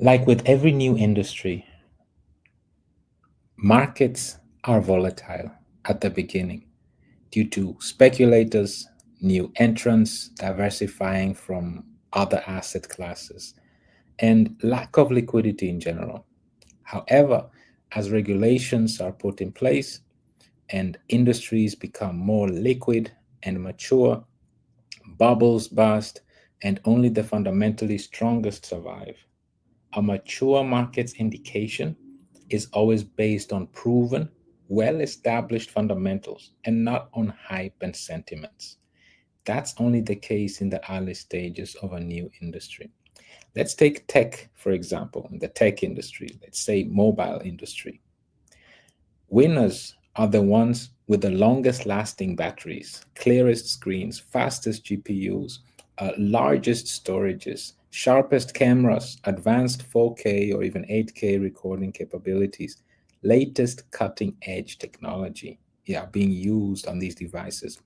Like with every new industry, markets are volatile at the beginning due to speculators, new entrants diversifying from other asset classes, and lack of liquidity in general. However, as regulations are put in place and industries become more liquid and mature, bubbles burst, and only the fundamentally strongest survive. A mature market's indication is always based on proven, well established fundamentals and not on hype and sentiments. That's only the case in the early stages of a new industry. Let's take tech, for example, the tech industry, let's say mobile industry. Winners are the ones with the longest lasting batteries, clearest screens, fastest GPUs, largest storages, sharpest cameras, advanced 4K or even 8K recording capabilities, latest cutting edge technology, being used on these devices.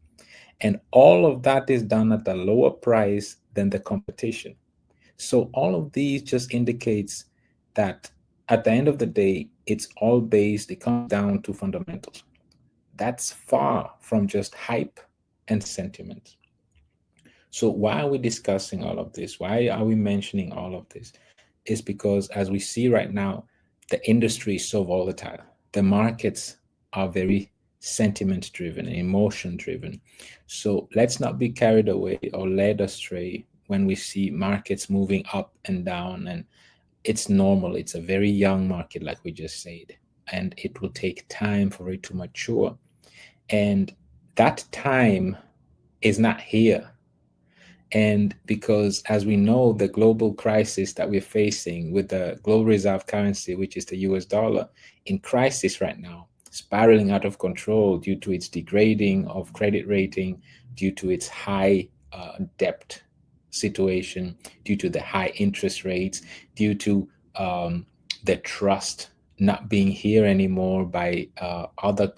And all of that is done at a lower price than the competition. So all of these just indicates that at the end of the day, it's all based, it comes down to fundamentals. That's far from just hype and sentiment. So why are we discussing all of this? Why are we mentioning all of this? Is because as we see right now, the industry is so volatile. The markets are very sentiment driven and emotion driven. So let's not be carried away or led astray when we see markets moving up and down. And it's normal. It's a very young market, like we just said, and it will take time for it to mature. And that time is not here. And because, as we know, the global crisis that we're facing with the global reserve currency, which is the US dollar, in crisis right now, spiraling out of control due to its degrading of credit rating, due to its high debt situation, due to the high interest rates, due to the trust not being here anymore by other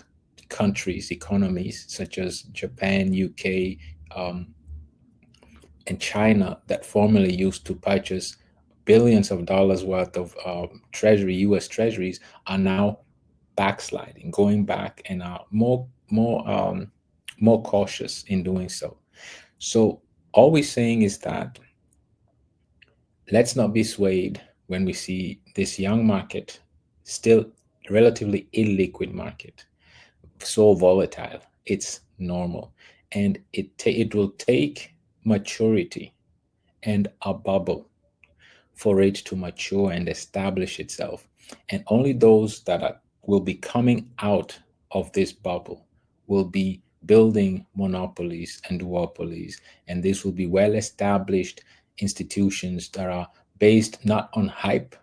countries, economies such as Japan, UK, and China that formerly used to purchase billions of dollars worth of US treasuries are now backsliding, going back, and are more cautious in doing so. So all we're saying is that let's not be swayed when we see this young market, still relatively illiquid market, so volatile. It's normal, and it will take maturity and a bubble for it to mature and establish itself. And only those that will be coming out of this bubble will be building monopolies and duopolies. And this will be well established institutions that are based not on hype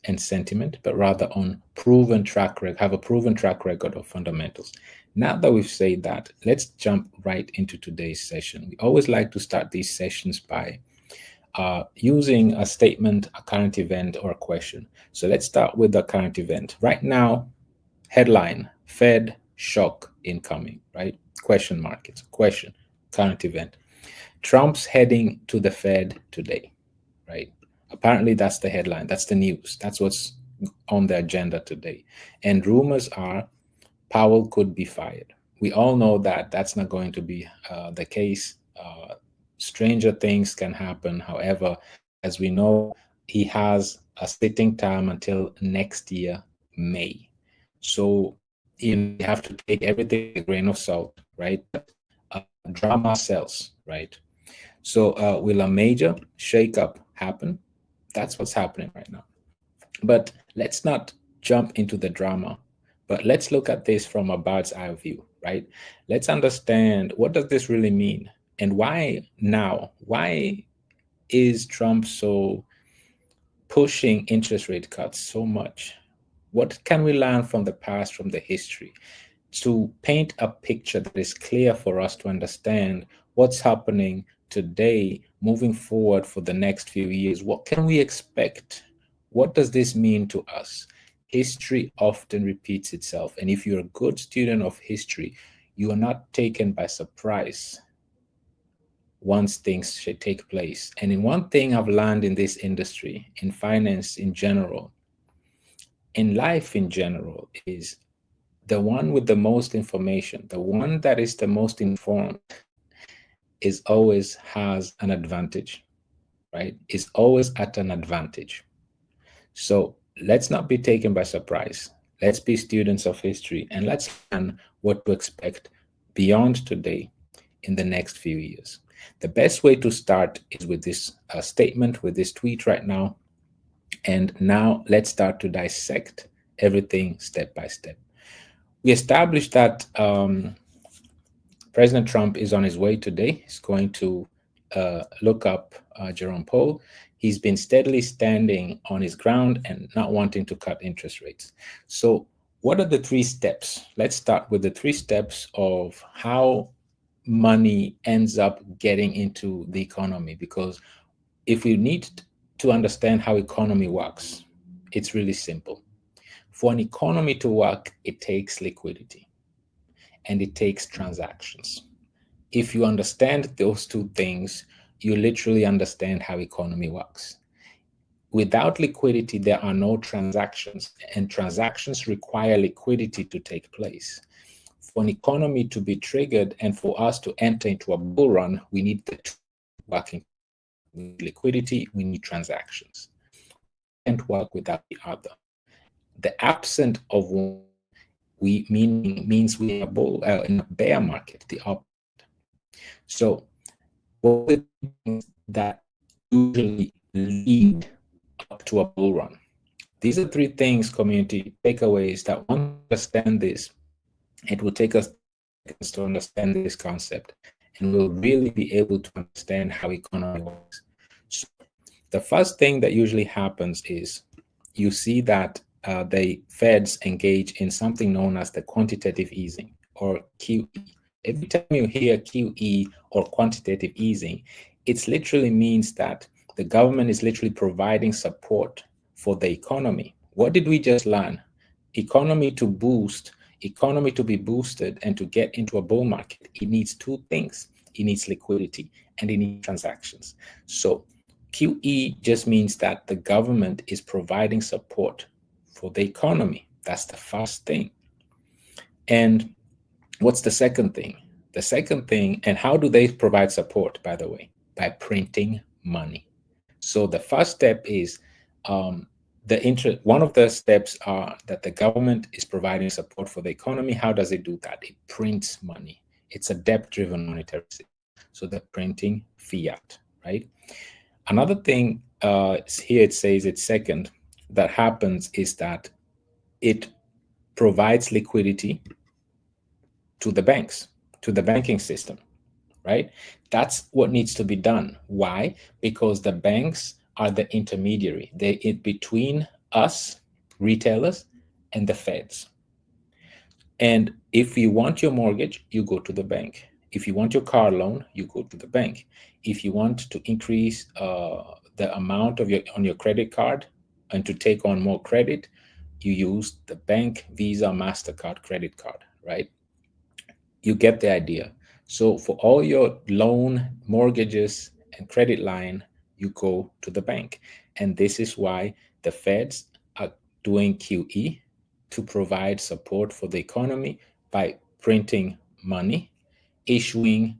and sentiment, but rather on proven track record, have a proven track record of fundamentals. Now that we've said that, let's jump right into today's session. We always like to start these sessions by using a statement, a current event, or a question. So let's start with the current event. Right now, headline, Fed shock incoming, right? Question mark, it's a question, current event. Trump's heading to the Fed today, right? Apparently that's the headline, that's the news, that's what's on the agenda today. And rumors are Powell could be fired. We all know that that's not going to be the case. Stranger things can happen. However, as we know, he has a sitting term until next year, May. So, we have to take everything with a grain of salt, right? Drama sells, right? So, will a major shakeup happen? That's what's happening right now. But let's not jump into the drama, but let's look at this from a bird's eye view, right? Let's understand, what does this really mean? And why now? Why is Trump so pushing interest rate cuts so much? What can we learn from the past, from the history, to paint a picture that is clear for us to understand what's happening today, moving forward for the next few years? What can we expect? What does this mean to us? History often repeats itself. And if you're a good student of history, you are not taken by surprise once things should take place. And in one thing I've learned in this industry, in finance in general, in life in general, is the one with the most information, the one that is the most informed, is always has an advantage, right? Is always at an advantage. So let's not be taken by surprise. Let's be students of history and let's learn what to expect beyond today in the next few years. The best way to start is with this statement, with this tweet right now. And now let's start to dissect everything step by step. We established that President Trump is on his way today. He's going to look up Jerome Powell. He's been steadily standing on his ground and not wanting to cut interest rates. So what are the 3 steps? Let's start with the 3 steps of how money ends up getting into the economy. Because if we need to understand how economy works, it's really simple. For an economy to work, it takes liquidity and it takes transactions. If you understand those 2 things, you literally understand how economy works. Without liquidity, there are no transactions, and transactions require liquidity to take place. For an economy to be triggered and for us to enter into a bull run, we need the 2 working. We need liquidity, we need transactions. We can't work without the other. The absence of one means we are in a bear market, the opposite. So what are the things that usually lead up to a bull run? These are 3 things, community takeaways, that once we understand this, it will take us to understand this concept, and we'll really be able to understand how economy works. So the first thing that usually happens is you see that the Feds engage in something known as the quantitative easing, or QE. Every time you hear QE or quantitative easing, it literally means that the government is literally providing support for the economy. What did we just learn? Economy to be boosted and to get into a bull market, it needs 2 things. It needs liquidity and it needs transactions. So QE just means that the government is providing support for the economy. That's the first thing. And what's the second thing? The second thing, and how do they provide support, by the way? By printing money. So the first step is one of the steps are that the government is providing support for the economy. How does it do that? It prints money. It's a debt-driven monetary system. So they're printing fiat, right? Another thing here it says it's second that happens is that it provides liquidity to the banks, to the banking system, right? That's what needs to be done. Why? Because the banks are the intermediary. They're in between us, retailers, and the Feds. And if you want your mortgage, you go to the bank. If you want your car loan, you go to the bank. If you want to increase the amount of on your credit card and to take on more credit, you use the bank, Visa, MasterCard, credit card, right? You get the idea. So for all your loan, mortgages, and credit line, you go to the bank. And this is why the Feds are doing QE, to provide support for the economy by printing money, issuing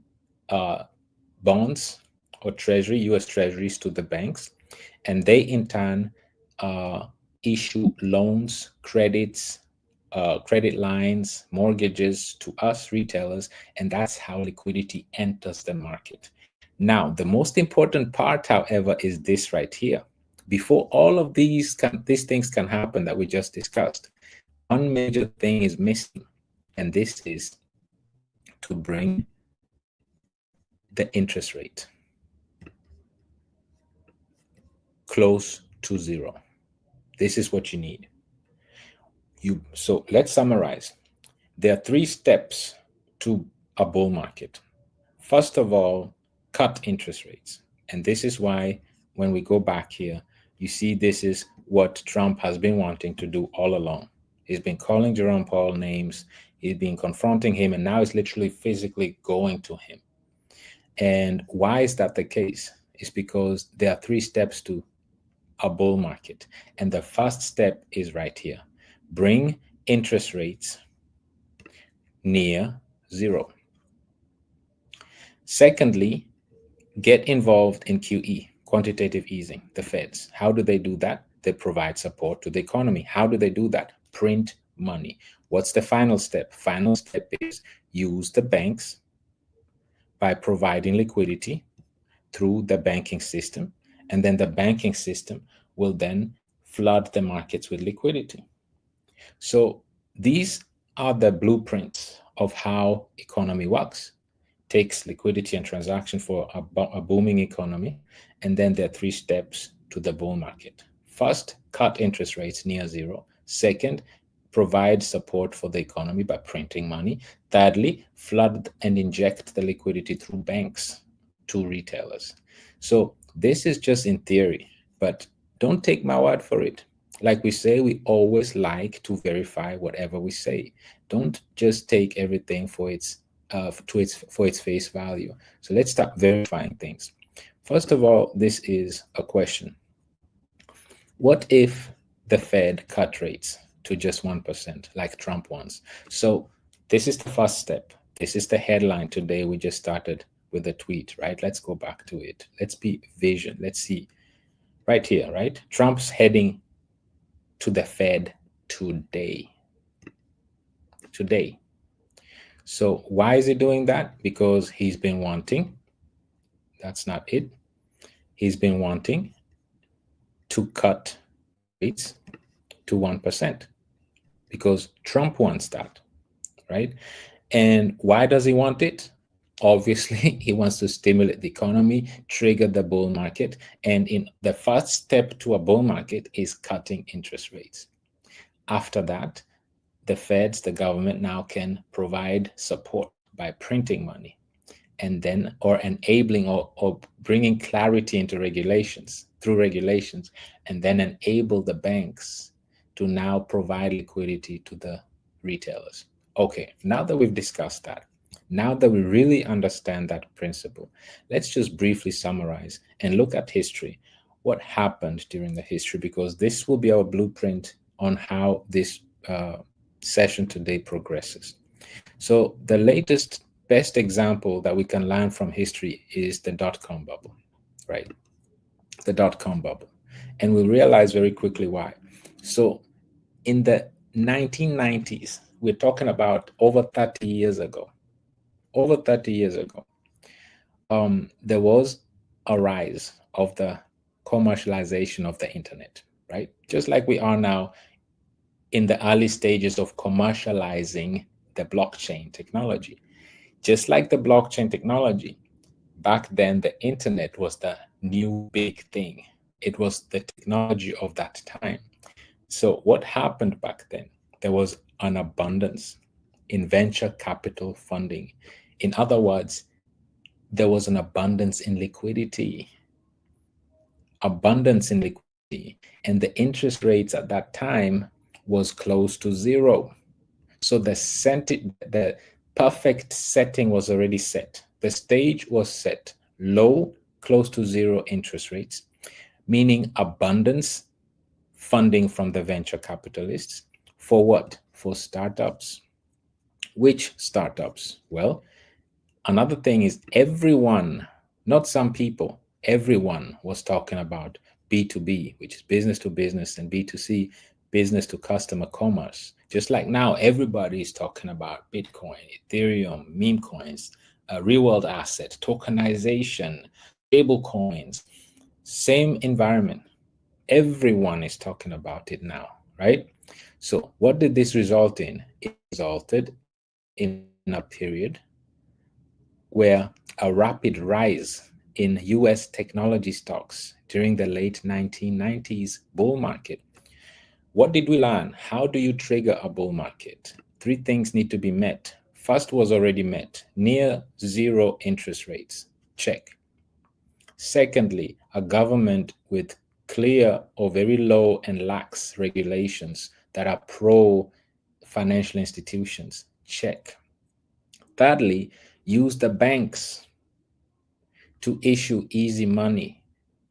bonds or US treasuries to the banks, and they in turn issue loans, credits, credit lines, mortgages to us retailers, and that's how liquidity enters the market. Now, the most important part, however, is this right here. Before all of these things can happen that we just discussed, one major thing is missing, and this is to bring the interest rate close to 0. This is what you need. So let's summarize. There are 3 steps to a bull market. First of all, cut interest rates. And this is why when we go back here, you see this is what Trump has been wanting to do all along. He's been calling Jerome Powell names. He's been confronting him, and now he's literally physically going to him. And why is that the case? It's because there are 3 steps to a bull market. And the first step is right here. Bring interest rates near 0. Secondly, get involved in QE, quantitative easing, the Feds. How do they do that? They provide support to the economy. How do they do that? Print money. What's the final step? Final step is use the banks by providing liquidity through the banking system. And then the banking system will then flood the markets with liquidity. So these are the blueprints of how economy works. Takes liquidity and transaction for a booming economy. And then there are 3 steps to the bull market. First, cut interest rates near 0. Second, provide support for the economy by printing money. Thirdly, flood and inject the liquidity through banks to retailers. So this is just in theory, but don't take my word for it. Like we say, we always like to verify whatever we say. Don't just take everything for its face value. So let's start verifying things. First of all, this is a question. What if the Fed cut rates to just 1%, like Trump wants? So this is the first step. This is the headline today. We just started with a tweet, right? Let's go back to it. Let's be vision. Let's see right here, right? Trump's heading to the Fed today. So why is he doing that? Because he's been wanting, that's not it. He's been wanting to cut rates to 1% because Trump wants that, right? And why does he want it? Obviously, he wants to stimulate the economy, trigger the bull market. And in the first step to a bull market is cutting interest rates. After that, the Feds, the government now can provide support by printing money and then, or enabling or bringing clarity into through regulations, and then enable the banks to now provide liquidity to the retailers. Okay, now that we've discussed that, now that we really understand that principle, let's just briefly summarize and look at history. What happened during the history, because this will be our blueprint on how this session today progresses. So the latest best example that we can learn from history is the dot-com bubble, right? The dot-com bubble. And we'll realize very quickly why. So in the 1990s, we're talking about over 30 years ago. There was a rise of the commercialization of the internet, right? Just like we are now in the early stages of commercializing the blockchain technology. Just like the blockchain technology, back then the internet was the new big thing. It was the technology of that time. So what happened back then? There was an abundance in venture capital funding. In other words, there was an abundance in liquidity. And the interest rates at that time was close to 0. So the perfect setting was already set. The stage was set. Low, close to 0 interest rates, meaning abundance funding from the venture capitalists. For what? For startups. Which startups? Well, another thing is everyone, not some people, everyone was talking about B2B, which is business to business, and B2C, business to customer commerce. Just like now, everybody is talking about Bitcoin, Ethereum, meme coins, real world asset, tokenization, stablecoins, same environment. Everyone is talking about it now, right? So what did this result in? It resulted in a period where a rapid rise in US technology stocks during the late 1990s bull market. What did we learn? How do you trigger a bull market? 3 things need to be met. First was already met, near 0 interest rates, check. Secondly, a government with clear or very low and lax regulations that are pro financial institutions, check. Thirdly, use the banks to issue easy money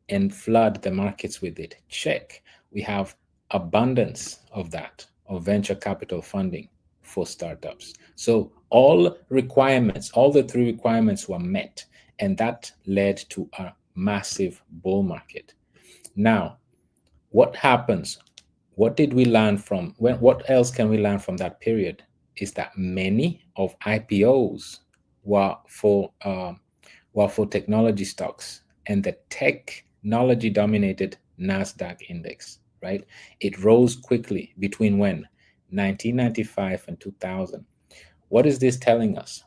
and flood the markets with it. Check. We have abundance of that, of venture capital funding for startups. So all requirements, all the three requirements were met, and that led to a massive bull market. Now, what happens? What did we learn from what else can we learn from that period? Is that many of IPOs were for technology stocks, and the technology dominated Nasdaq index, right? It rose quickly between when 1995 and 2000. What is this telling us?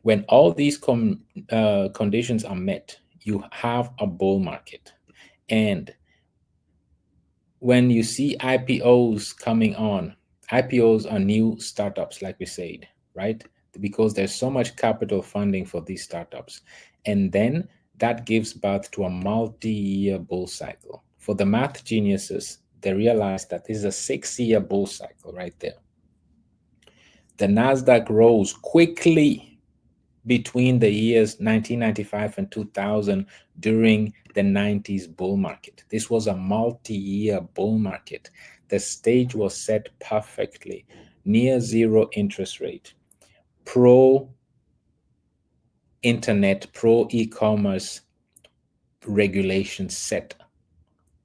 When all these conditions are met, you have a bull market. And when you see IPOs coming on, IPOs are new startups, like we said, right? Because there's so much capital funding for these startups. And then that gives birth to a multi-year bull cycle. For the math geniuses, they realize that this is a 6-year bull cycle right there. The Nasdaq rose quickly between the years 1995 and 2000 during the 90s bull market. This was a multi-year bull market. The stage was set perfectly. Near zero interest rate, pro-internet, pro-e-commerce regulations set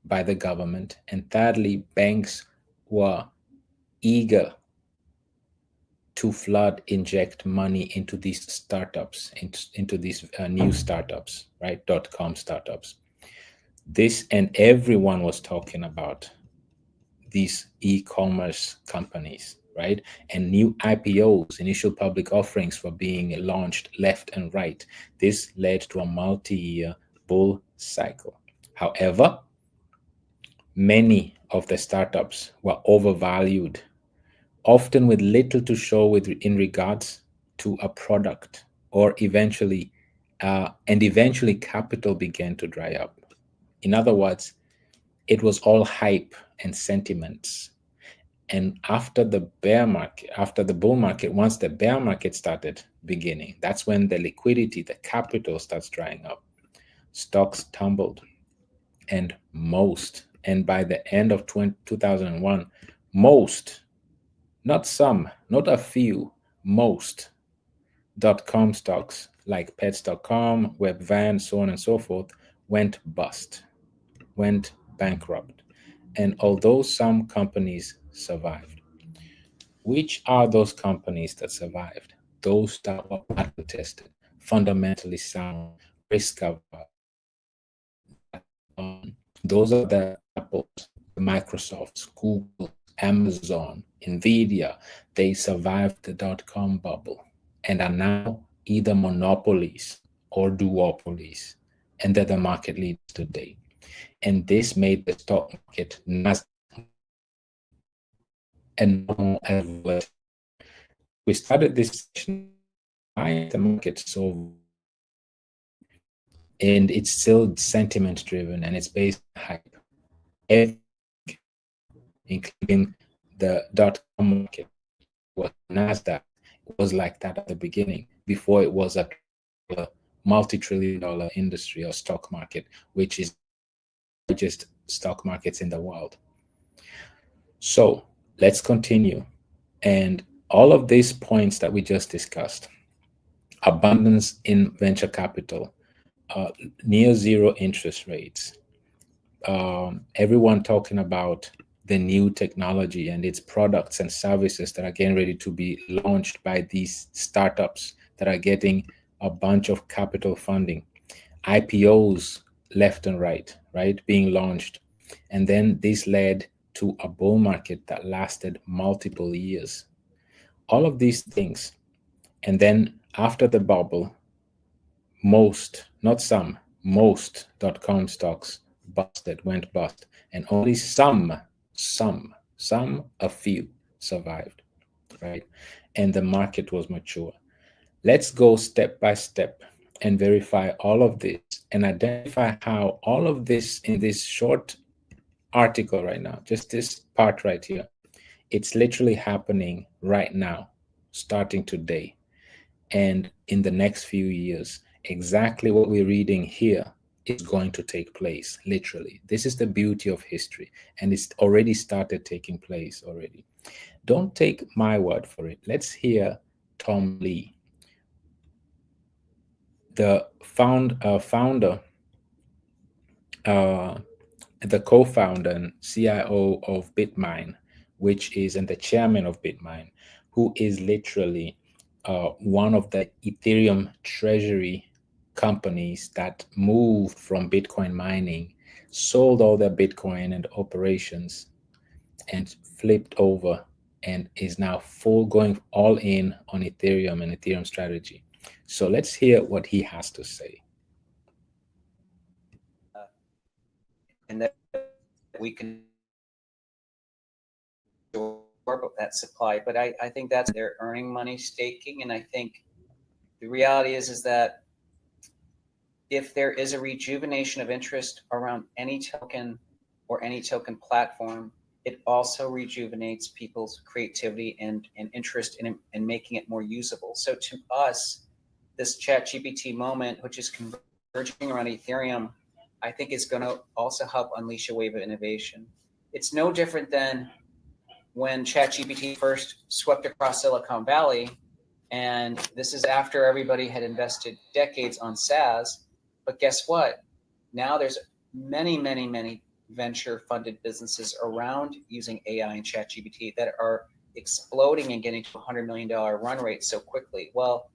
by the government. And thirdly, banks were eager to flood, inject money into these startups, into these new startups, right? .com startups. This, and everyone was talking about these e-commerce companies, right? And new IPOs, initial public offerings, were being launched left and right. This led to a multi-year bull cycle. However, many of the startups were overvalued, often with little to show in regards to a product, or eventually capital began to dry up. In other words, it was all hype and sentiments. And after the bull market, once the bear market started beginning, that's when the liquidity, the capital starts drying up. Stocks tumbled. And by the end of 2001, most, not some, not a few, most .com stocks like pets.com, Webvan, so on and so forth, went bust, went bankrupt. And although some companies survived, which are those companies that survived? Those that were battle tested, fundamentally sound, risk averse. Those are the Apples, the Microsofts, Google, Amazon, Nvidia. They survived the .com bubble and are now either monopolies or duopolies, and they're the market leaders today. And this made the stock market Nasdaq and more as well. We started this session, why the market so, and it's still sentiment driven, and it's based on hype. Everything, including the .com market, was Nasdaq, was like that at the beginning, before it was a multi-trillion-dollar industry or stock market, which is the largest stock markets in the world. So let's continue. And all of these points that we just discussed, abundance in venture capital, near zero interest rates, everyone talking about the new technology and its products and services that are getting ready to be launched by these startups that are getting a bunch of capital funding, IPOs left and right, being launched. And then this led to a bull market that lasted multiple years. All of these things. And then after the bubble, most, not some, most .com stocks went bust, and only a few survived, right? And the market was mature. Let's go step by step and verify all of this and identify how all of this in this short article right now, just this part right here, it's literally happening right now, starting today and in the next few years. exactly what we're reading here is going to take place, literally. This is the beauty of history, and it's already started taking place already. Don't take my word for it. Let's hear Tom Lee, the founder, uh, the co-founder and CIO of Bitmine, which is, and the chairman of Bitmine, who is literally one of the Ethereum treasury companies that moved from Bitcoin mining, sold all their Bitcoin and operations, and flipped over, and is now full going all in on Ethereum and Ethereum strategy. So let's hear what he has to say. And that we can absorb that supply. But I think that's they're earning money staking. And I think the reality is that if there is a rejuvenation of interest around any token or any token platform, it also rejuvenates people's creativity and interest in making it more usable. So to us, this ChatGPT moment, which is converging around Ethereum, I think is going to also help unleash a wave of innovation. It's no different than when ChatGPT first swept across Silicon Valley, and this is after everybody had invested decades on SaaS. But guess what? Now there's many venture-funded businesses around using AI and ChatGPT that are exploding and getting to $100 million run rate so quickly. Well,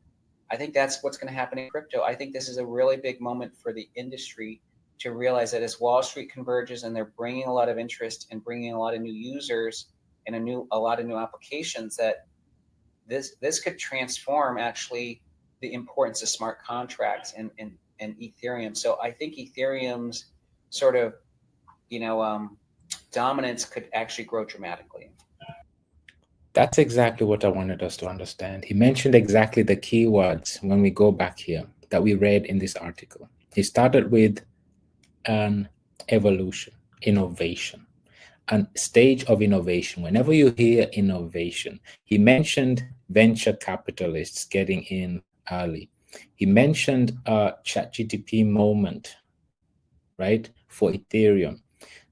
I think that's what's going to happen in crypto. I think this is a really big moment for the industry to realize that as Wall Street converges and they're bringing a lot of interest and bringing a lot of new users and a lot of new applications, that this could transform actually the importance of smart contracts and Ethereum. So I think Ethereum's sort of dominance could actually grow dramatically. That's exactly what I wanted us to understand. He mentioned exactly the keywords when we go back here that we read in this article. He started with an evolution, innovation, a stage of innovation. Whenever you hear innovation, he mentioned venture capitalists getting in early. He mentioned a ChatGPT moment, right, for Ethereum.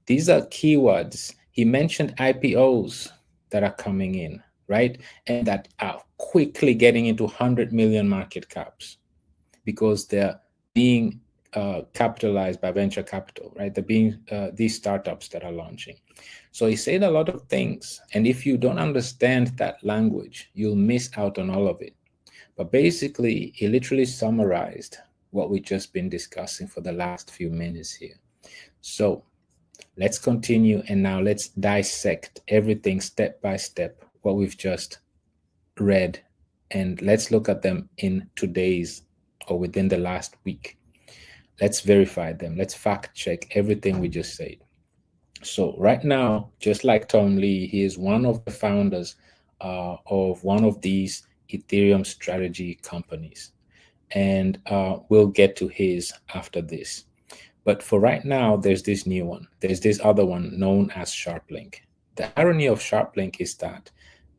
These are keywords. He mentioned IPOs that are coming in, right, and that are quickly getting into 100 million market caps because they're being capitalized by venture capital, right? They're being these startups that are launching. So he said a lot of things, and if you don't understand that language, you'll miss out on all of it. But basically, he literally summarized what we've just been discussing for the last few minutes here. So let's continue, and now let's dissect everything step by step, what we've just read, and let's look at them in today's or within the last week. Let's verify them. Let's fact check everything we just said. So right now, just like Tom Lee, he is one of the founders of one of these Ethereum strategy companies. And we'll get to his after this. But for right now, there's this new one. There's this other one known as SharpLink. The irony of SharpLink is that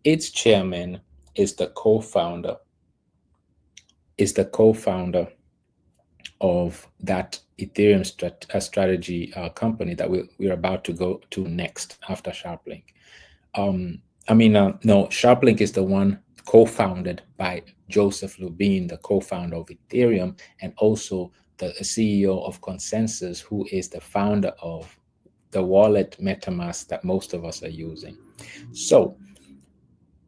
its chairman is the co-founder of that Ethereum strategy company that we're about to go to next after SharpLink. No, SharpLink is the one co-founded by Joseph Lubin, the co-founder of Ethereum, and also the CEO of Consensus, who is the founder of the wallet MetaMask that most of us are using. So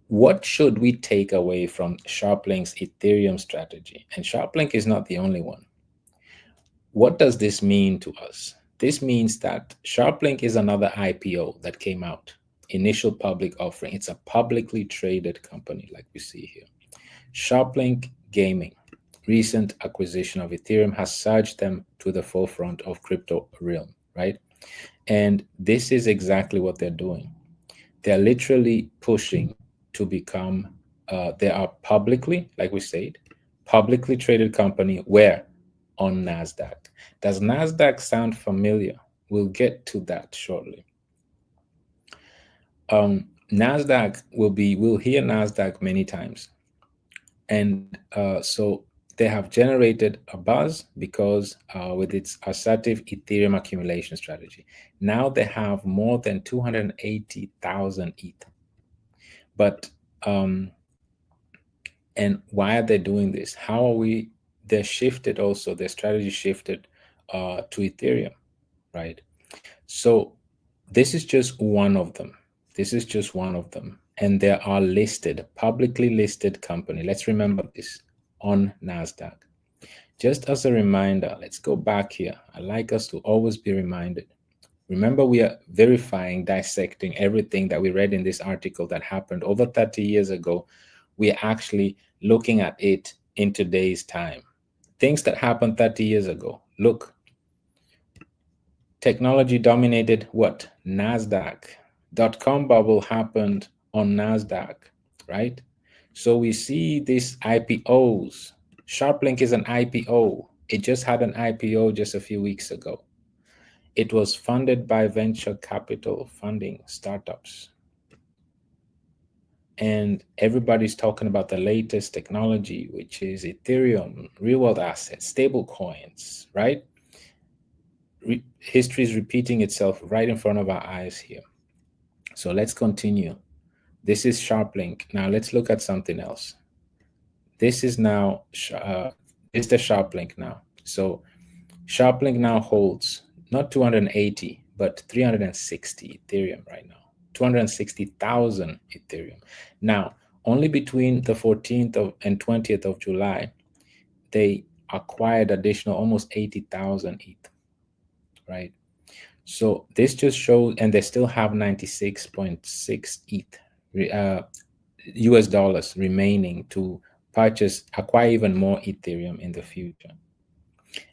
what should we take away from SharpLink's Ethereum strategy? And SharpLink is not the only one. What does this mean to us? This means that SharpLink is another IPO that came out, initial public offering. It's a publicly traded company like we see here. SharpLink Gaming, recent acquisition of Ethereum has surged them to the forefront of crypto realm, right? And this is exactly what they're doing. They're literally pushing to become, they are publicly, like we said, publicly traded company where? On NASDAQ. Does NASDAQ sound familiar? We'll get to that shortly. NASDAQ we'll hear NASDAQ many times. And so they have generated a buzz because with its assertive Ethereum accumulation strategy. Now they have more than 280,000 ETH. But and why are they doing this? How are we? They shifted also. Their strategy shifted to Ethereum, right? So this is just one of them. This is just one of them, and there are listed, publicly listed company. Let's remember this on Nasdaq. Just as a reminder, let's go back here. I like us to always be reminded. Remember, we are verifying, dissecting everything that we read in this article that happened over 30 years ago. We are actually looking at it in today's time. Things that happened 30 years ago. Look, technology dominated what? Nasdaq. .com bubble happened on Nasdaq, right? So we see these IPOs. SharpLink is an IPO. It just had an IPO just a few weeks ago. It was funded by venture capital funding startups. And everybody's talking about the latest technology, which is Ethereum, real-world assets, stablecoins, right? History is repeating itself right in front of our eyes here. So let's continue. This is SharpLink. Now let's look at something else. This is now this is the SharpLink now. So SharpLink now holds not 280, but 360 Ethereum right now. 260,000 Ethereum. Now, only between the 14th and 20th of July, they acquired additional almost 80,000 ETH, right? So this just shows, and they still have 96.6 ETH, US dollars remaining to acquire even more Ethereum in the future.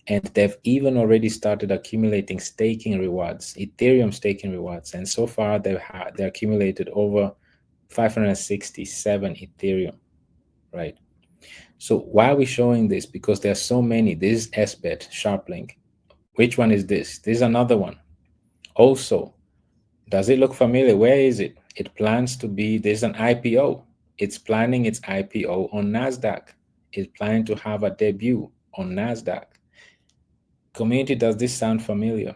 And they've even already started accumulating staking rewards, Ethereum staking rewards. And so far, they accumulated over 567 Ethereum, right? So why are we showing this? Because there are so many. This is SBET, SharpLink. Which one is this? This is another one. Also, does it look familiar? Where is it? It plans to be, there's an IPO. It's planning its IPO on NASDAQ. It's planning to have a debut on NASDAQ. Community, does this sound familiar?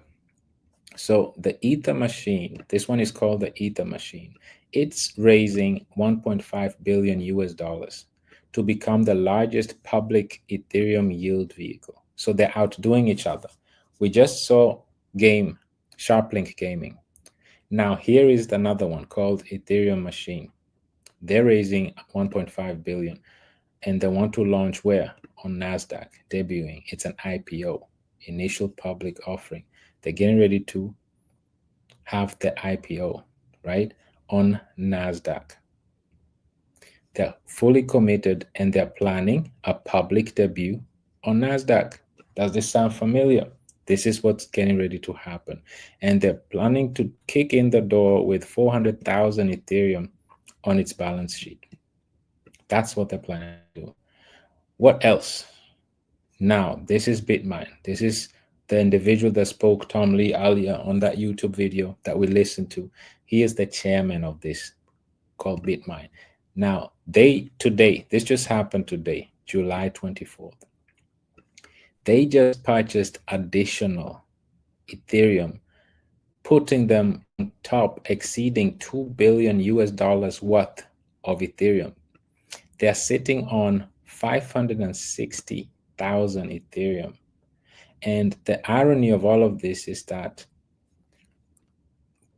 So the Ether machine, this one is called the Ether machine. It's raising 1.5 billion US dollars to become the largest public Ethereum yield vehicle. So they're outdoing each other. We just saw SharpLink Gaming. Now here is another one called Ethereum machine. They're raising 1.5 billion and they want to launch where? On NASDAQ, debuting. It's an IPO. Initial public offering. They're getting ready to have the IPO, right, on NASDAQ. They're fully committed and they're planning a public debut on NASDAQ. Does this sound familiar? This is what's getting ready to happen. And they're planning to kick in the door with 400,000 Ethereum on its balance sheet. That's what they're planning to do. What else? Now, this is BitMine. This is the individual that spoke, Tom Lee, earlier on that YouTube video that we listened to. He is the chairman of this called BitMine. Now, this just happened today, July 24th. They just purchased additional Ethereum, putting them on top, exceeding 2 billion US dollars worth of Ethereum. They're sitting on 560,000 Ethereum. And the irony of all of this is that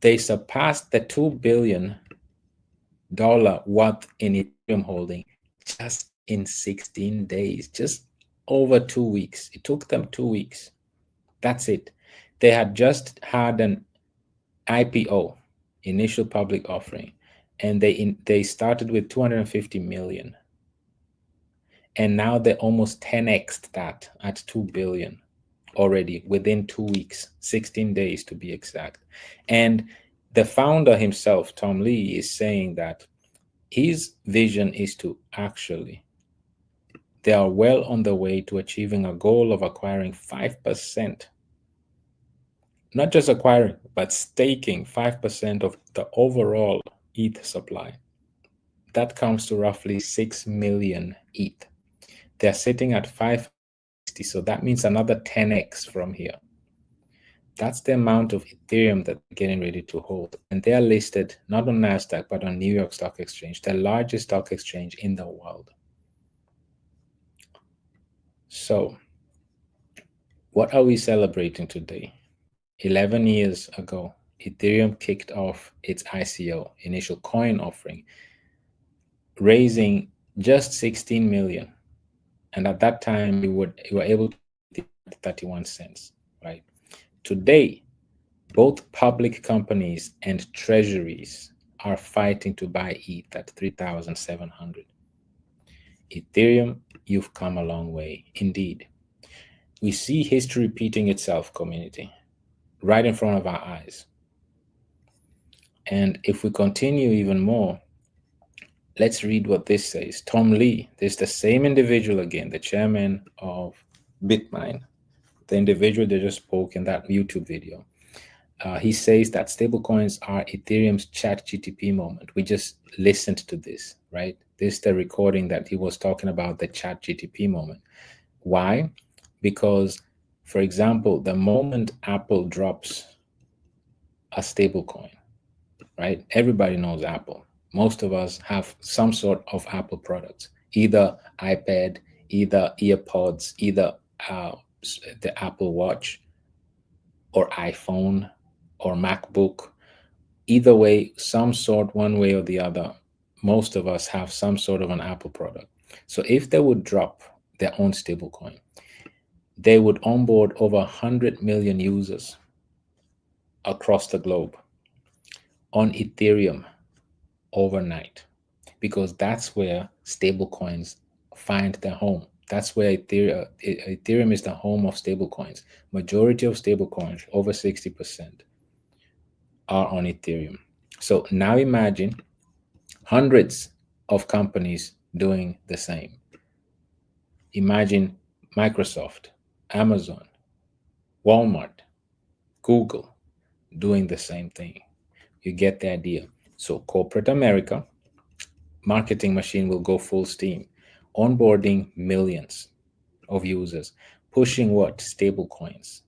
they surpassed the $2 billion worth in Ethereum holding just in 16 days, just over 2 weeks. It took them 2 weeks. That's it. They had just had an IPO, initial public offering, and they started with 250 million. And now they almost 10x'd that at 2 billion already within 2 weeks, 16 days to be exact. And the founder himself, Tom Lee, is saying that his vision is to actually, they are well on the way to achieving a goal of acquiring 5%, not just acquiring, but staking 5% of the overall ETH supply. That comes to roughly 6 million ETH. They're sitting at 560, so that means another 10x from here. That's the amount of Ethereum that they're getting ready to hold. And they are listed not on NASDAQ, but on New York Stock Exchange, the largest stock exchange in the world. So, what are we celebrating today? 11 years ago, Ethereum kicked off its ICO, initial coin offering, raising just 16 million. And at that time, you were able to get 31 cents, right? Today, both public companies and treasuries are fighting to buy ETH at 3,700. Ethereum, you've come a long way, indeed. We see history repeating itself, community, right in front of our eyes. And if we continue even more, let's read what this says. Tom Lee, this is the same individual again, the chairman of Bitmine, the individual that just spoke in that YouTube video. He says that stablecoins are Ethereum's chat GTP moment. We just listened to this, right? This is the recording that he was talking about, the chat GTP moment. Why? Because, for example, the moment Apple drops a stablecoin, right? Everybody knows Apple. Most of us have some sort of Apple products, either iPad, either EarPods, either the Apple Watch or iPhone or MacBook. Either way, some sort, one way or the other, most of us have some sort of an Apple product. So if they would drop their own stablecoin, they would onboard over 100 million users across the globe on Ethereum overnight, because that's where stablecoins find their home. That's where Ethereum is the home of stablecoins. Majority of stablecoins, over 60%, are on Ethereum. So now imagine hundreds of companies doing the same. Imagine Microsoft, Amazon, Walmart, Google doing the same thing. You get the idea. So corporate America, marketing machine will go full steam, onboarding millions of users, pushing what? Stable coins.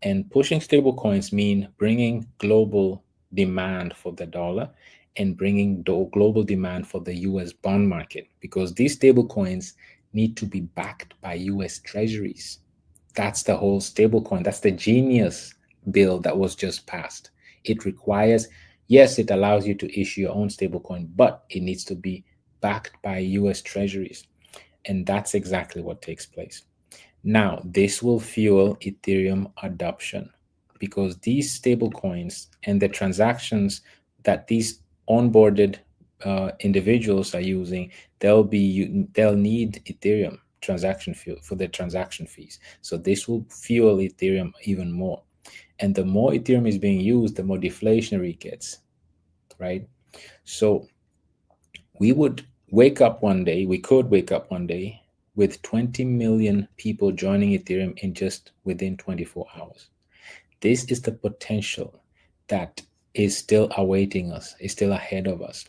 And pushing stable coins mean bringing global demand for the dollar and bringing global demand for the US bond market, because these stable coins need to be backed by US treasuries. That's the whole stable coin. That's the genius bill that was just passed. It requires, yes, it allows you to issue your own stable coin, but it needs to be backed by US treasuries. And that's exactly what takes place. Now, this will fuel Ethereum adoption, because these stable coins and the transactions that these onboarded individuals are using, they'll need Ethereum transaction fee for their transaction fees. So this will fuel Ethereum even more. And the more Ethereum is being used, the more deflationary it gets, right? So we could wake up one day with 20 million people joining Ethereum in just within 24 hours. This is the potential that is still awaiting us, is still ahead of us.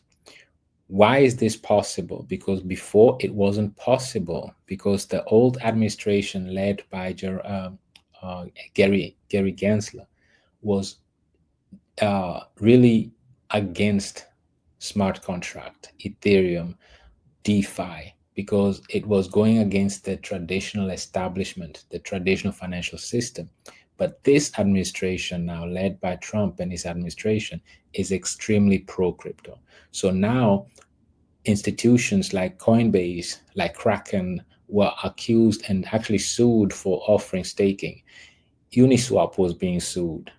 Why is this possible? Because before it wasn't possible, because the old administration led by Gary Gensler was really against smart contract, Ethereum, DeFi, because it was going against the traditional establishment, the traditional financial system. But this administration now, led by Trump and his administration, is extremely pro-crypto. So now institutions like Coinbase, like Kraken, were accused and actually sued for offering staking. Uniswap was being sued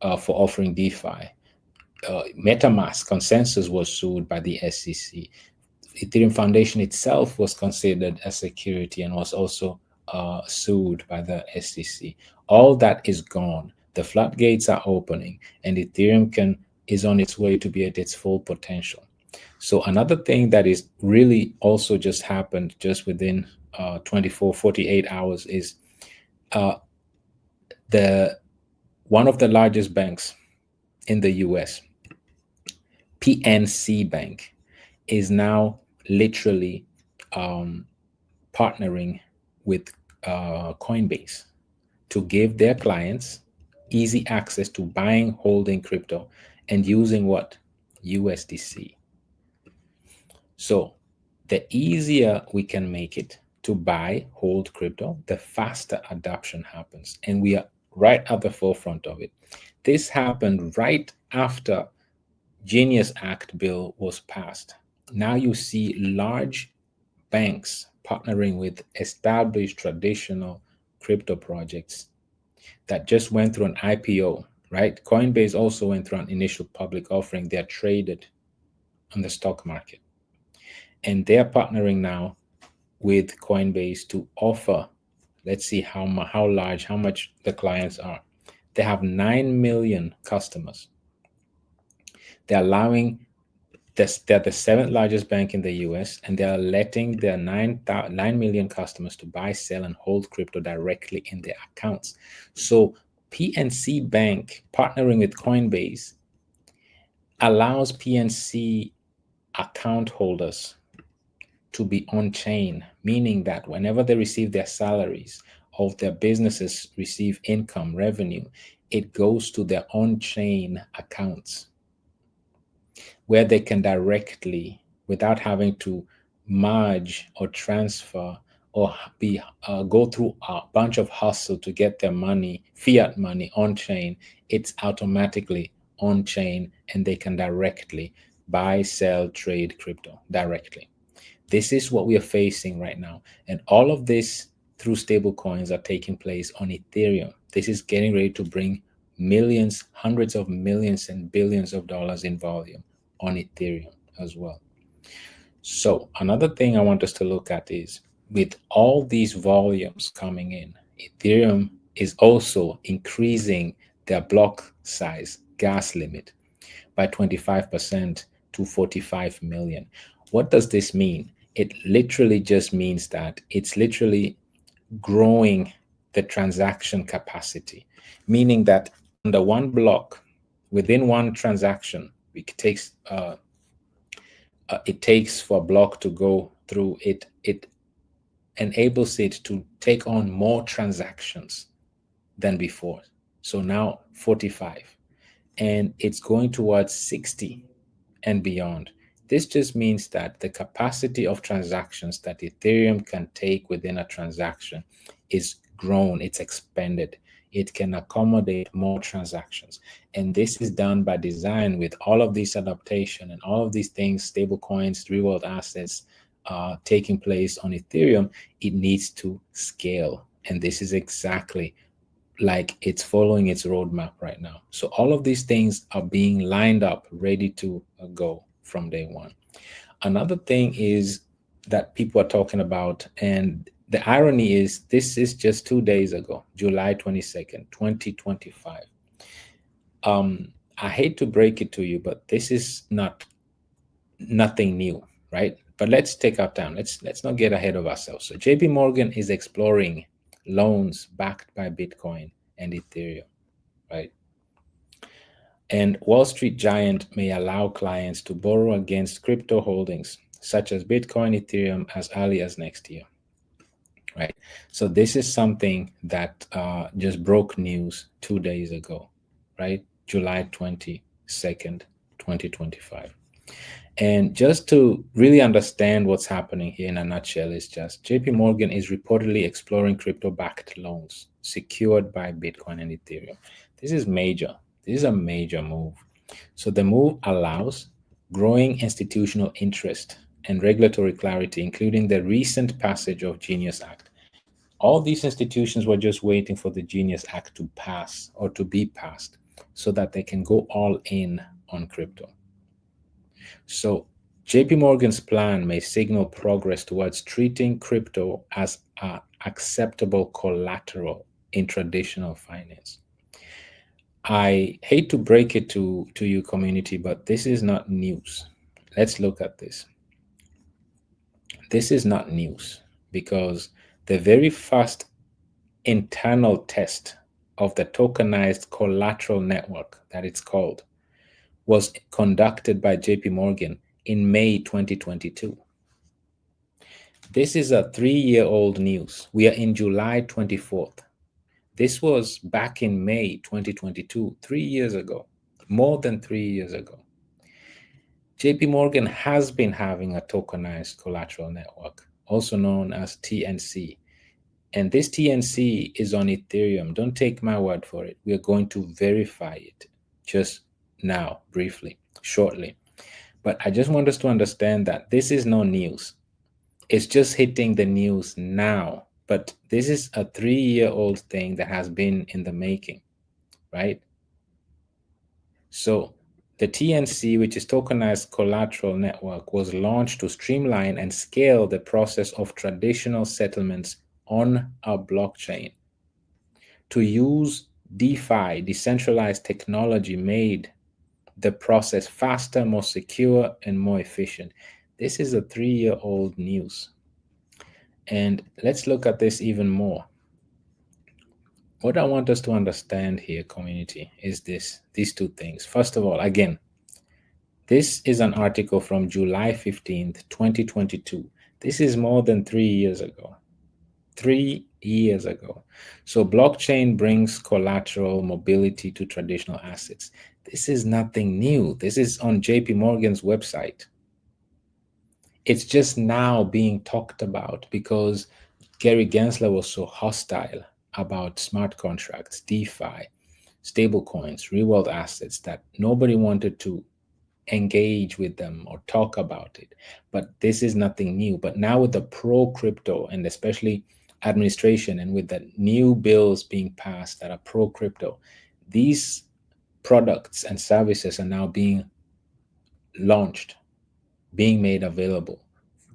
for offering DeFi. MetaMask Consensus was sued by the SEC. Ethereum Foundation itself was considered a security and was also sued by the SEC. All that is gone. The floodgates are opening, and Ethereum is on its way to be at its full potential. So another thing that is really also just happened just within 48 hours is one of the largest banks in the US, PNC Bank, is now literally partnering with Coinbase to give their clients easy access to buying, holding crypto, and using what? USDC. So the easier we can make it to buy, hold crypto, the faster adoption happens. And we are right at the forefront of it. This happened right after Genius Act bill was passed. Now you see large banks partnering with established traditional crypto projects that just went through an IPO, right? Coinbase also went through an initial public offering. They're traded on the stock market. And they're partnering now with Coinbase to offer, let's see how large, how much the clients are. They have 9 million customers. They're allowing this, they're the 7th largest bank in the US, and they're letting their 9 million customers to buy, sell, and hold crypto directly in their accounts. So PNC Bank partnering with Coinbase allows PNC account holders to be on chain, meaning that whenever they receive their salaries or their businesses receive income, revenue, it goes to their on chain accounts where they can directly, without having to merge or transfer or go through a bunch of hustle to get their money, fiat money on chain, it's automatically on chain and they can directly buy, sell, trade crypto directly. This is what we are facing right now. And all of this through stable coins are taking place on Ethereum. This is getting ready to bring millions, hundreds of millions, and billions of dollars in volume on Ethereum as well. So another thing I want us to look at is with all these volumes coming in, Ethereum is also increasing their block size gas limit by 25% to 45 million. What does this mean? It literally just means that it's literally growing the transaction capacity, meaning that under one block, within one transaction, it takes for a block to go through it. It enables it to take on more transactions than before. So now 45, and it's going towards 60 and beyond. This just means that the capacity of transactions that Ethereum can take within a transaction is grown, it's expanded. It can accommodate more transactions. And this is done by design with all of this adaptation and all of these things, stable coins, real-world assets taking place on Ethereum. It needs to scale. And this is exactly like it's following its roadmap right now. So all of these things are being lined up, ready to go from day one. Another thing is that people are talking about, and the irony is this is just 2 days ago, July 22nd, 2025. I hate to break it to you, but this is nothing new, right? But let's take our time. Let's not get ahead of ourselves. So JP Morgan is exploring loans backed by Bitcoin and Ethereum, right? And Wall Street giant may allow clients to borrow against crypto holdings such as Bitcoin, Ethereum as early as next year, right? So this is something that just broke news 2 days ago, right? July 22nd, 2025. And just to really understand what's happening here in a nutshell is just JP Morgan is reportedly exploring crypto-backed loans secured by Bitcoin and Ethereum. This is major. This is a major move. So the move allows growing institutional interest and regulatory clarity, including the recent passage of Genius Act. All these institutions were just waiting for the Genius Act to pass or to be passed so that they can go all in on crypto. So JP Morgan's plan may signal progress towards treating crypto as an acceptable collateral in traditional finance. I hate to break it to you, community, but this is not news. Let's look at this. This is not news because the very first internal test of the tokenized collateral network, that it's called, was conducted by JP Morgan in May 2022. This is a 3-year-old news. We are in July 24th. This was back in May 2022, 3 years ago, more than 3 years ago. JP Morgan has been having a tokenized collateral network, also known as TNC. And this TNC is on Ethereum. Don't take my word for it. We are going to verify it just now, briefly, shortly. But I just want us to understand that this is no news. It's just hitting the news now. But this is a 3-year-old thing that has been in the making, right? So the TNC, which is Tokenized Collateral Network, was launched to streamline and scale the process of traditional settlements on a blockchain. To use DeFi, decentralized technology, made the process faster, more secure, and more efficient. This is a 3-year-old news. And let's look at this even more. What I want us to understand here, community, is these two things. First of all, again, this is an article from July 15th, 2022. This is more than 3 years ago. 3 years ago. So blockchain brings collateral mobility to traditional assets. This is nothing new. This is on JP Morgan's website. It's just now being talked about because Gary Gensler was so hostile about smart contracts, DeFi, stablecoins, real-world assets, that nobody wanted to engage with them or talk about it. But this is nothing new. But now with the pro-crypto and especially administration and with the new bills being passed that are pro-crypto, these products and services are now being launched, being made available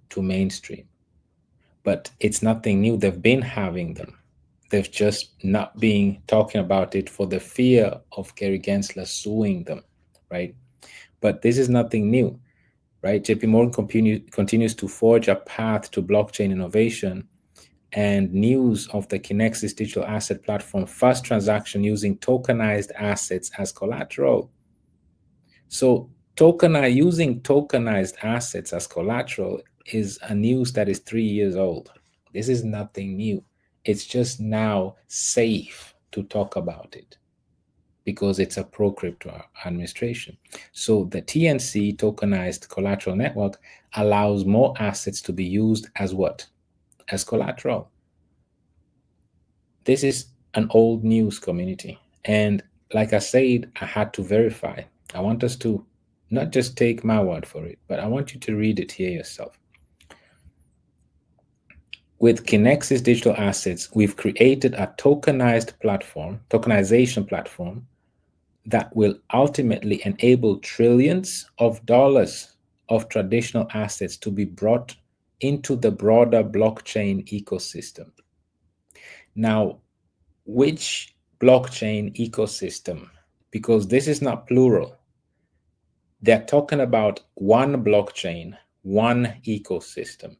to mainstream. But it's nothing new. They've been having them. They've just not been talking about it for the fear of Gary Gensler suing them, right? But this is nothing new, right? JP Morgan continues to forge a path to blockchain innovation, and news of the Kinexys digital asset platform first transaction using tokenized assets as collateral. So using tokenized assets as collateral is a news that is 3 years old. This is nothing new. It's just now safe to talk about it because it's a pro-crypto administration. So the TNC, Tokenized Collateral Network, allows more assets to be used as what? As collateral. This is an old news, community. And like I said, I had to verify. I want us to not just take my word for it, but I want you to read it here yourself. With Kinexys digital assets, we've created a tokenization platform that will ultimately enable trillions of dollars of traditional assets to be brought into the broader blockchain ecosystem. Now, which blockchain ecosystem? Because this is not plural. They're talking about one blockchain, one ecosystem.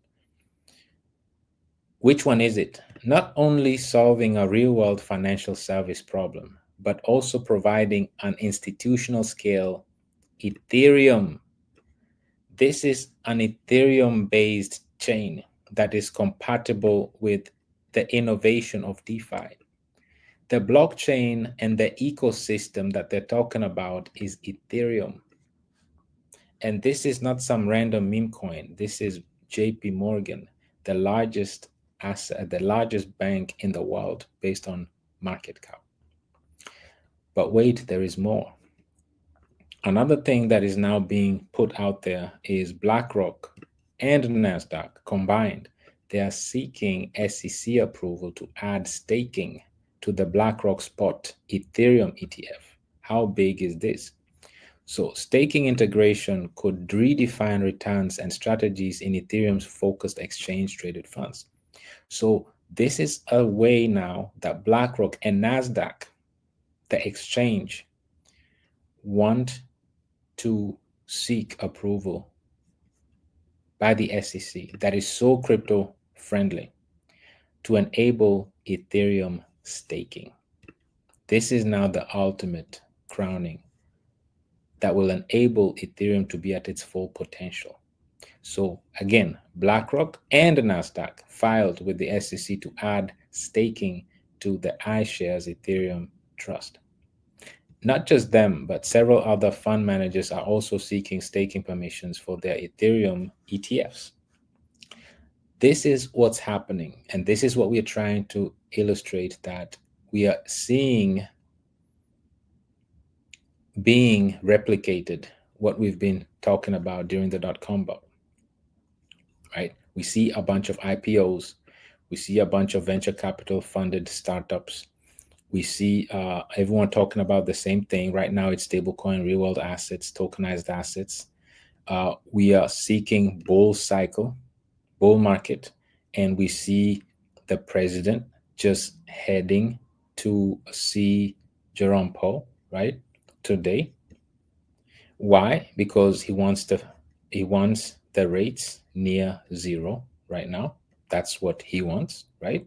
Which one is it? Not only solving a real-world financial service problem, but also providing an institutional scale Ethereum. This is an Ethereum-based chain that is compatible with the innovation of DeFi. The blockchain and the ecosystem that they're talking about is Ethereum. And this is not some random meme coin. This is JP Morgan, the largest asset, the largest bank in the world based on market cap. But wait, there is more. Another thing that is now being put out there is BlackRock and NASDAQ combined. They are seeking SEC approval to add staking to the BlackRock Spot Ethereum ETF. How big is this? So staking integration could redefine returns and strategies in Ethereum's focused exchange-traded funds. So this is a way now that BlackRock and NASDAQ, the exchange, want to seek approval by the SEC that is so crypto friendly to enable Ethereum staking. This is now the ultimate crowning that will enable Ethereum to be at its full potential. So again, BlackRock and NASDAQ filed with the SEC to add staking to the iShares Ethereum trust. Not just them, but several other fund managers are also seeking staking permissions for their Ethereum ETFs. This is what's happening, and this is what we are trying to illustrate, that we are seeing being replicated what we've been talking about during the dot-com bubble, right? We see a bunch of IPOs. We see a bunch of venture capital funded startups. We see everyone talking about the same thing. Right now, it's stablecoin, real world assets, tokenized assets. We are seeking bull cycle, bull market, and we see the president just heading to see Jerome Powell, right, today. Why? Because he wants the rates near zero right now. That's what he wants, right?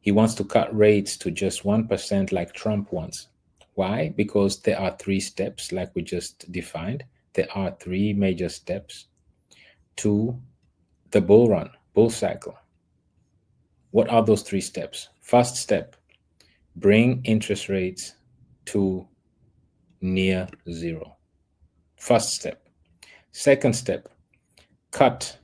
He wants to cut rates to just 1% like Trump wants. Why? Because there are 3 steps, like we just defined. There are 3 major steps to the bull run, bull cycle. What are those 3 steps? First step, bring interest rates to near zero. First step. Second step, cut.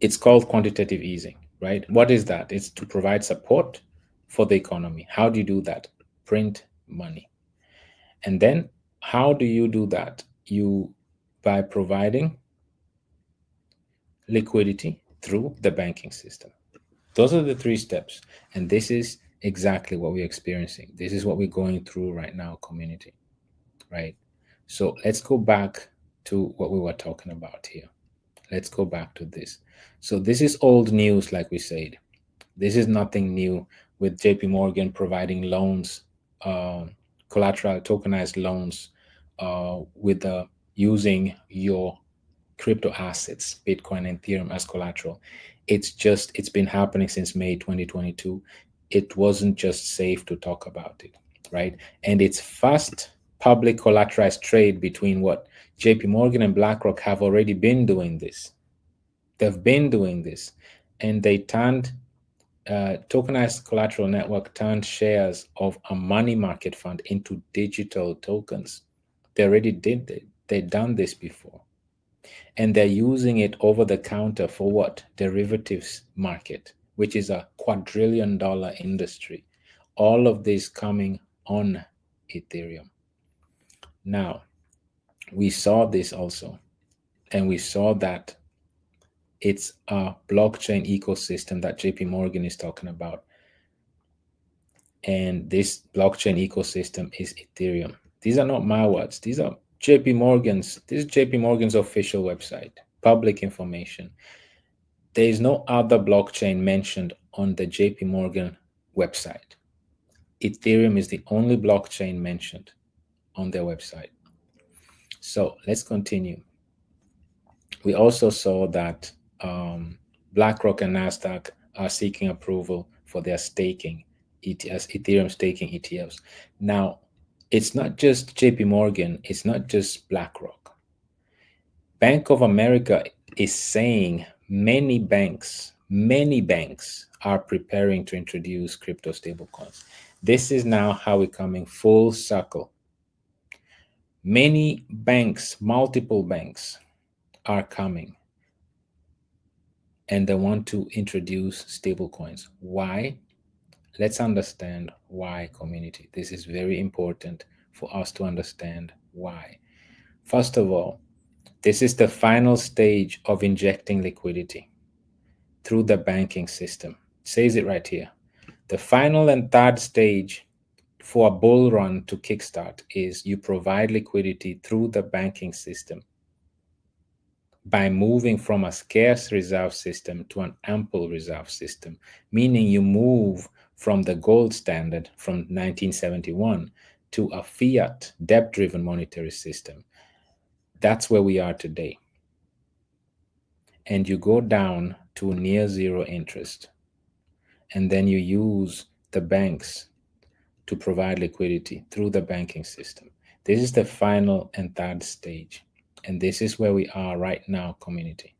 It's called quantitative easing, right? What is that? It's to provide support for the economy. How do you do that? Print money. And then how do you do that? By providing liquidity through the banking system. Those are the 3 steps. And this is exactly what we're experiencing. This is what we're going through right now, community, right? So let's go back to what we were talking about here. Let's go back to this. So this is old news, like we said. This is nothing new, with JP Morgan providing loans, collateral tokenized loans, with using your crypto assets, Bitcoin and Ethereum, as collateral. It's been happening since May 2022. It wasn't just safe to talk about it, right? And it's fast public collateralized trade between what JP Morgan and BlackRock have already been doing this. They've been doing this, and they turned tokenized collateral network turned shares of a money market fund into digital tokens. They already did it. They've done this before. And they're using it over the counter for what? Derivatives market, which is a quadrillion-dollar industry. All of this coming on Ethereum. Now, we saw this also, and we saw that it's a blockchain ecosystem that JP Morgan is talking about. And this blockchain ecosystem is Ethereum. These are not my words. These are JP Morgan's. This is JP Morgan's official website, public information. There is no other blockchain mentioned on the JP Morgan website. Ethereum is the only blockchain mentioned on their website. So let's continue. We also saw that BlackRock and NASDAQ are seeking approval for their staking ETFs, Ethereum staking ETFs. Now, it's not just JP Morgan, it's not just BlackRock. Bank of America is saying many banks are preparing to introduce crypto stablecoins. This is now how we're coming full circle. Many banks, multiple banks, are coming, and they want to introduce stablecoins. Why? Let's understand why, community. This is very important for us to understand why. First of all, this is the final stage of injecting liquidity through the banking system. It says it right here. The final and third stage for a bull run to kickstart is you provide liquidity through the banking system by moving from a scarce reserve system to an ample reserve system, meaning you move from the gold standard from 1971 to a fiat debt-driven monetary system. That's where we are today. And you go down to near zero interest, and then you use the banks to provide liquidity through the banking system. This is the final and third stage And this is where we are right now, community.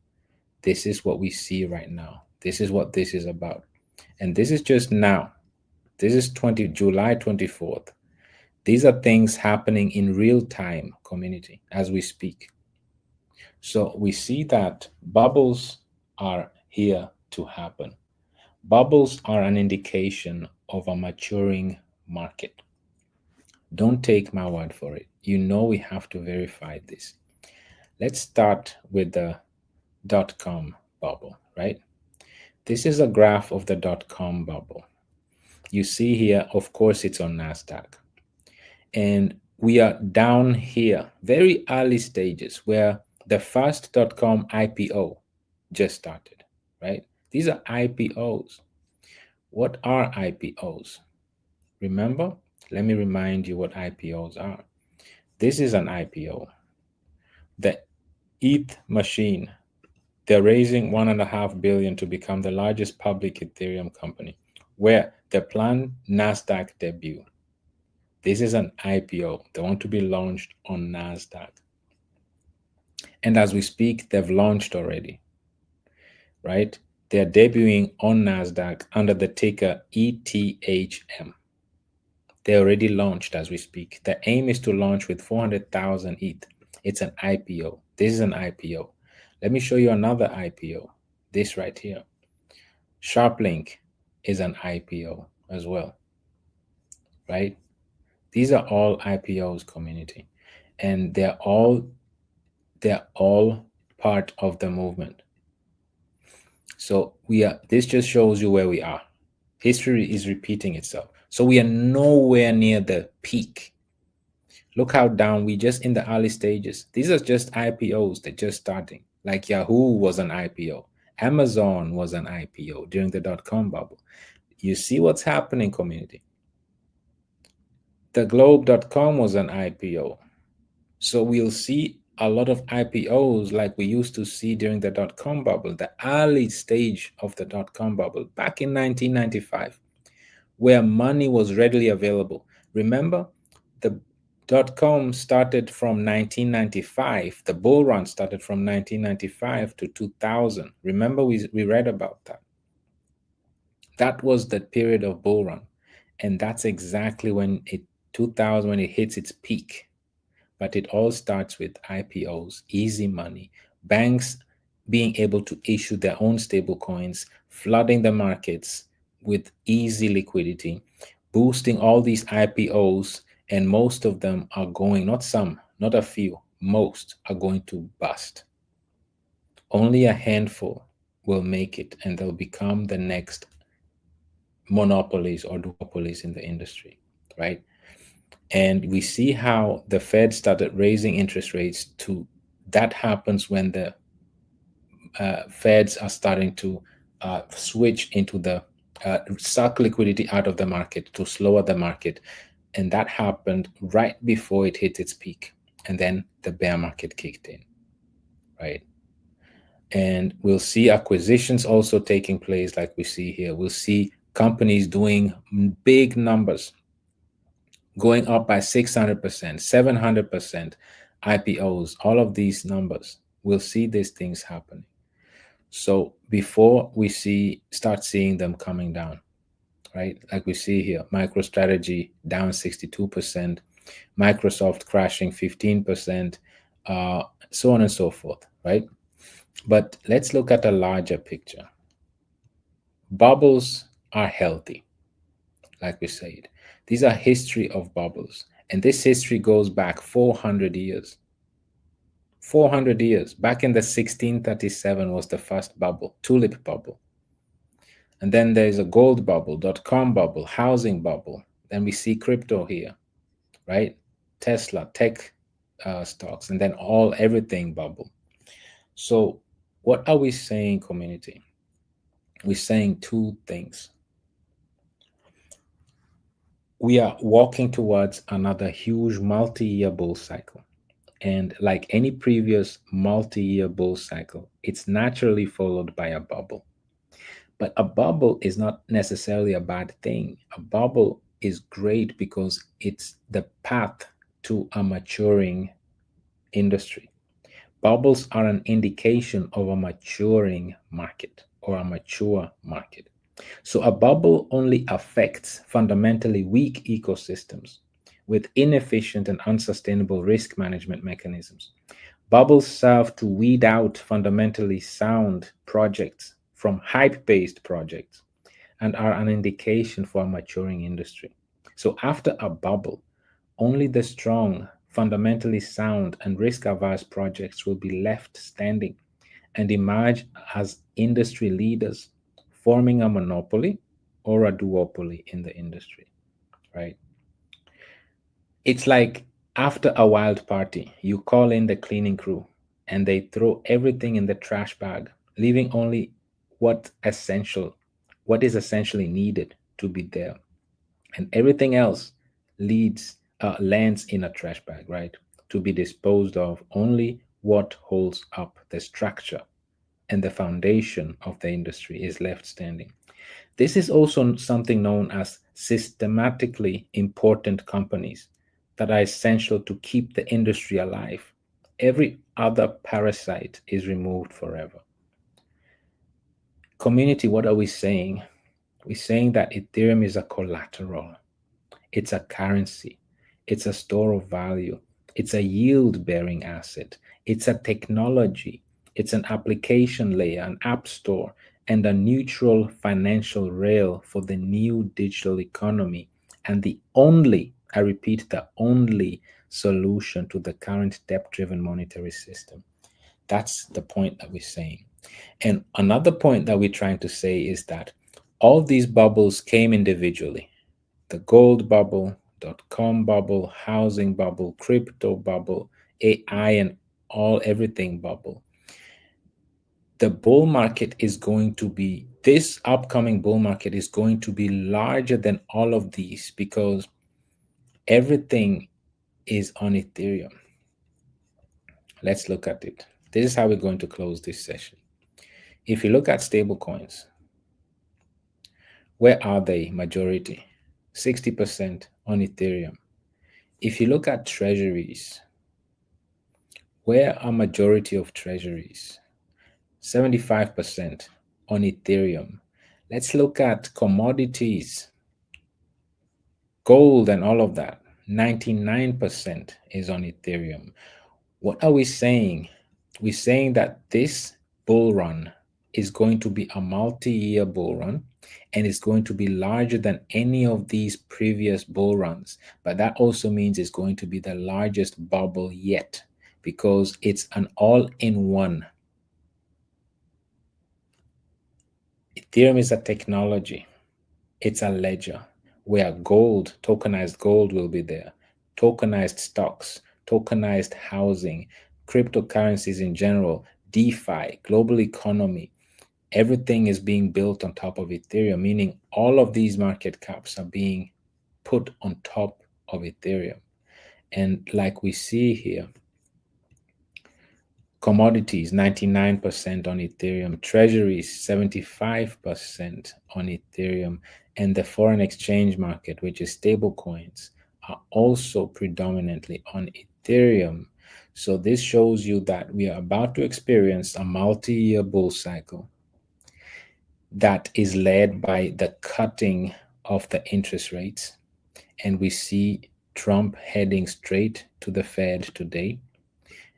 This is what we see right now. This is what this is about. And this is just now. This is July 24th. These are things happening in real time, community, as we speak. So we see that bubbles are here to happen. Bubbles are an indication of a maturing market. Don't take my word for it. You know we have to verify this. Let's start with the dot-com bubble, right? This is a graph of the dot-com bubble. You see here, of course, it's on NASDAQ. And we are down here, very early stages, where the first dot-com IPO just started, right? These are IPOs. What are IPOs? Remember? Let me remind you what IPOs are. This is an IPO. The ETH machine, they're raising $1.5 billion to become the largest public Ethereum company, where they plan NASDAQ debut. This is an IPO. They want to be launched on NASDAQ. And as we speak, they've launched already, right? They're debuting on NASDAQ under the ticker ETHM. They already launched as we speak. The aim is to launch with 400,000 ETH. It's an IPO. This is an IPO. Let me show you another IPO. This right here. SharpLink is an IPO as well, right? These are all IPOs, community, and they're all part of the movement. So this just shows you where we are. History is repeating itself. So we are nowhere near the peak. Look how down we just in the early stages. These are just IPOs. They're just starting. Like Yahoo was an IPO. Amazon was an IPO during the dot-com bubble. You see what's happening, community. The globe.com was an IPO. So we'll see a lot of IPOs like we used to see during the dot-com bubble, the early stage of the dot-com bubble back in 1995, where money was readily available. Remember, the dot-com started from 1995. The bull run started from 1995 to 2000. Remember, we read about that. That was the period of bull run. And that's exactly when 2000, when it hits its peak. But it all starts with IPOs, easy money, banks being able to issue their own stablecoins, flooding the markets with easy liquidity, boosting all these IPOs, and most of them are going, not some, not a few, most are going to bust. Only a handful will make it, and they'll become the next monopolies or duopolies in the industry, right? And we see how the Fed started raising interest rates that happens when the Feds are starting to switch into the suck liquidity out of the market to slower the market. And that happened right before it hit its peak. And then the bear market kicked in, right? And we'll see acquisitions also taking place like we see here. We'll see companies doing big numbers, going up by 600%, 700%, IPOs, all of these numbers. We'll see these things happening. So before we start seeing them coming down, right? Like we see here, MicroStrategy down 62%, Microsoft crashing 15%, so on and so forth, right? But let's look at a larger picture. Bubbles are healthy, like we said. These are history of bubbles. And this history goes back 400 years. 400 years. Back in the 1637 was the first bubble, tulip bubble. And then there's a gold bubble, dot-com bubble, housing bubble. Then we see crypto here, right? Tesla, tech stocks, and then everything bubble. So what are we saying, community? We're saying two things. We are walking towards another huge multi-year bull cycle. And like any previous multi-year bull cycle, it's naturally followed by a bubble. But a bubble is not necessarily a bad thing. A bubble is great because it's the path to a maturing industry. bubbles are an indication of a maturing market or a mature market. So a bubble only affects fundamentally weak ecosystems with inefficient and unsustainable risk management mechanisms. Bubbles serve to weed out fundamentally sound projects from hype based projects and are an indication for a maturing industry. So after a bubble, only the strong, fundamentally sound, and risk averse projects will be left standing and emerge as industry leaders, forming a monopoly or a duopoly in the industry, right? It's like after a wild party, you call in the cleaning crew and they throw everything in the trash bag, leaving only what essential, what is essentially needed to be there, and everything else lands in a trash bag, right? To be disposed of. Only what holds up the structure and the foundation of the industry is left standing. This is also something known as systematically important companies that are essential to keep the industry alive. Every other parasite is removed forever. Community, what are we saying? We're saying that Ethereum is a collateral, it's a currency, it's a store of value, it's a yield bearing asset, it's a technology, it's an application layer, an app store, and a neutral financial rail for the new digital economy, and the only, I repeat, the only solution to the current debt driven monetary system. That's the point that we're saying. And another point that we're trying to say is that all these bubbles came individually: the gold bubble, .com bubble, housing bubble, crypto bubble, AI, and everything bubble. The bull market is going to be, this upcoming bull market is going to be larger than all of these because everything is on Ethereum. Let's look at it. This is how we're going to close this session. If you look at stablecoins, where are they? Majority 60% on Ethereum. If you look at treasuries, where are majority of treasuries? 75% on Ethereum. Let's look at commodities, gold and all of that. 99% is on Ethereum. What are we saying? We're saying that this bull run is going to be a multi-year bull run, and it's going to be larger than any of these previous bull runs. But that also means it's going to be the largest bubble yet, because it's an all-in-one. Ethereum is a technology. It's a ledger where gold, tokenized gold will be there, tokenized stocks, tokenized housing, cryptocurrencies in general, DeFi, global economy. Everything is being built on top of Ethereum, meaning all of these market caps are being put on top of Ethereum. And like we see here, commodities 99% on Ethereum, treasuries 75% on Ethereum, and the foreign exchange market, which is stablecoins, are also predominantly on Ethereum. So this shows you that we are about to experience a multi-year bull cycle that is led by the cutting of the interest rates. And we see Trump heading straight to the Fed today.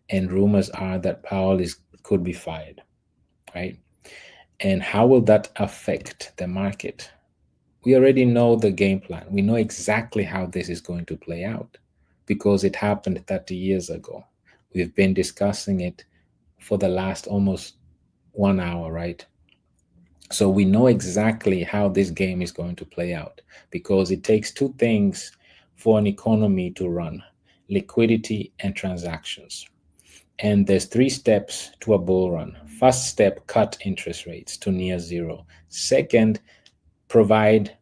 And rumors are that Powell could be fired, right? And how will that affect the market? We already know the game plan. We know exactly how this is going to play out because it happened 30 years ago. We've been discussing it for the last almost 1 hour, right? So we know exactly how this game is going to play out because it takes two things for an economy to run: liquidity and transactions. And there's 3 steps to a bull run. First step, cut interest rates to near zero. Second, provide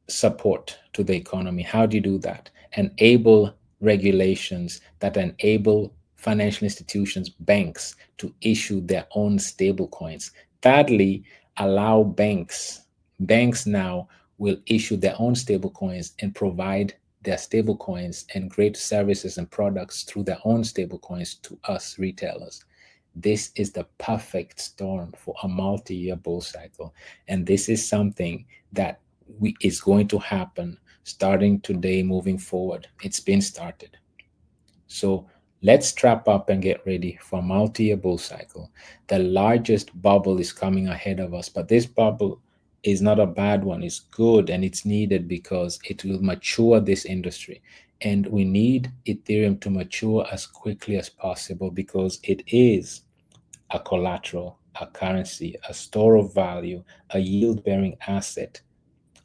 support to the economy. How do you do that? Enable regulations that enable financial institutions, banks, to issue their own stable coins. Thirdly, allow banks now will issue their own stable coins and provide their stable coins and great services and products through their own stable coins to us retailers. This is the perfect storm for a multi-year bull cycle. And this is something that is going to happen starting today moving forward. It's been started. So let's strap up and get ready for a multi-year bull cycle. The largest bubble is coming ahead of us, but this bubble is not a bad one. It's good and it's needed because it will mature this industry. And we need Ethereum to mature as quickly as possible because it is a collateral, a currency, a store of value, a yield-bearing asset,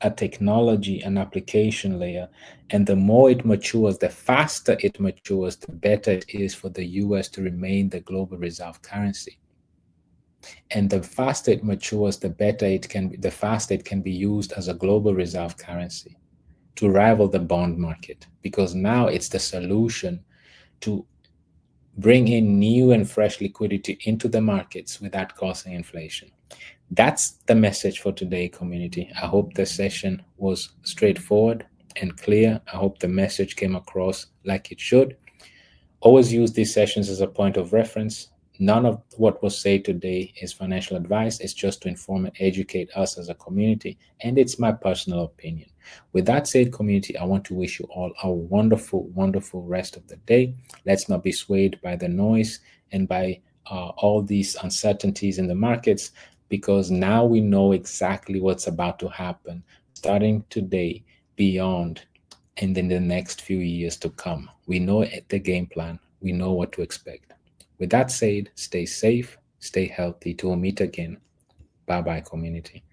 a technology and application layer. And the more it matures, the faster it matures, the better it is for the US to remain the global reserve currency. And the faster it matures, the better it can be, the faster it can be used as a global reserve currency to rival the bond market, because now it's the solution to bring in new and fresh liquidity into the markets without causing inflation. That's the message for today, community. I hope the session was straightforward and clear. I hope the message came across like it should. Always use these sessions as a point of reference. None of what was said today is financial advice. It's just to inform and educate us as a community, and it's my personal opinion. With that said, community, I want to wish you all a wonderful, wonderful rest of the day. Let's not be swayed by the noise and by all these uncertainties in the markets, because now we know exactly what's about to happen starting today, beyond, and in the next few years to come. We know the game plan. We know what to expect. With that said, stay safe, stay healthy. Till we meet again. Bye-bye, community.